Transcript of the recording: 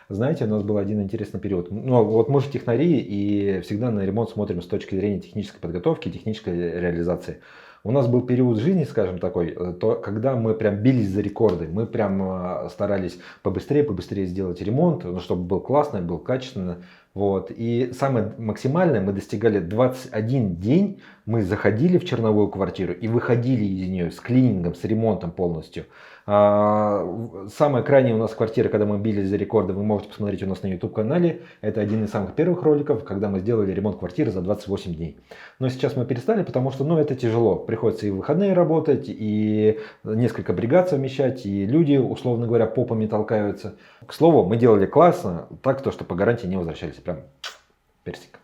Знаете, у нас был один интересный период. Ну, вот мы же технари и всегда на ремонт смотрим с точки зрения технической подготовки, технической реализации. У нас был период жизни, скажем такой, когда мы прям бились за рекорды. Мы прям старались побыстрее сделать ремонт, ну, чтобы был классно, был качественно. Вот. И самое максимальное мы достигали 21 день. Мы заходили в черновую квартиру и выходили из нее с клинингом, с ремонтом полностью. Самая крайняя у нас квартира, когда мы бились за рекорды, вы можете посмотреть у нас на YouTube-канале. Это один из самых первых роликов, когда мы сделали ремонт квартиры за 28 дней. Но сейчас мы перестали, потому что это тяжело. Приходится и в выходные работать, и несколько бригад совмещать, и люди, условно говоря, попами толкаются. К слову, мы делали классно, так, что по гарантии не возвращались. Прям персик.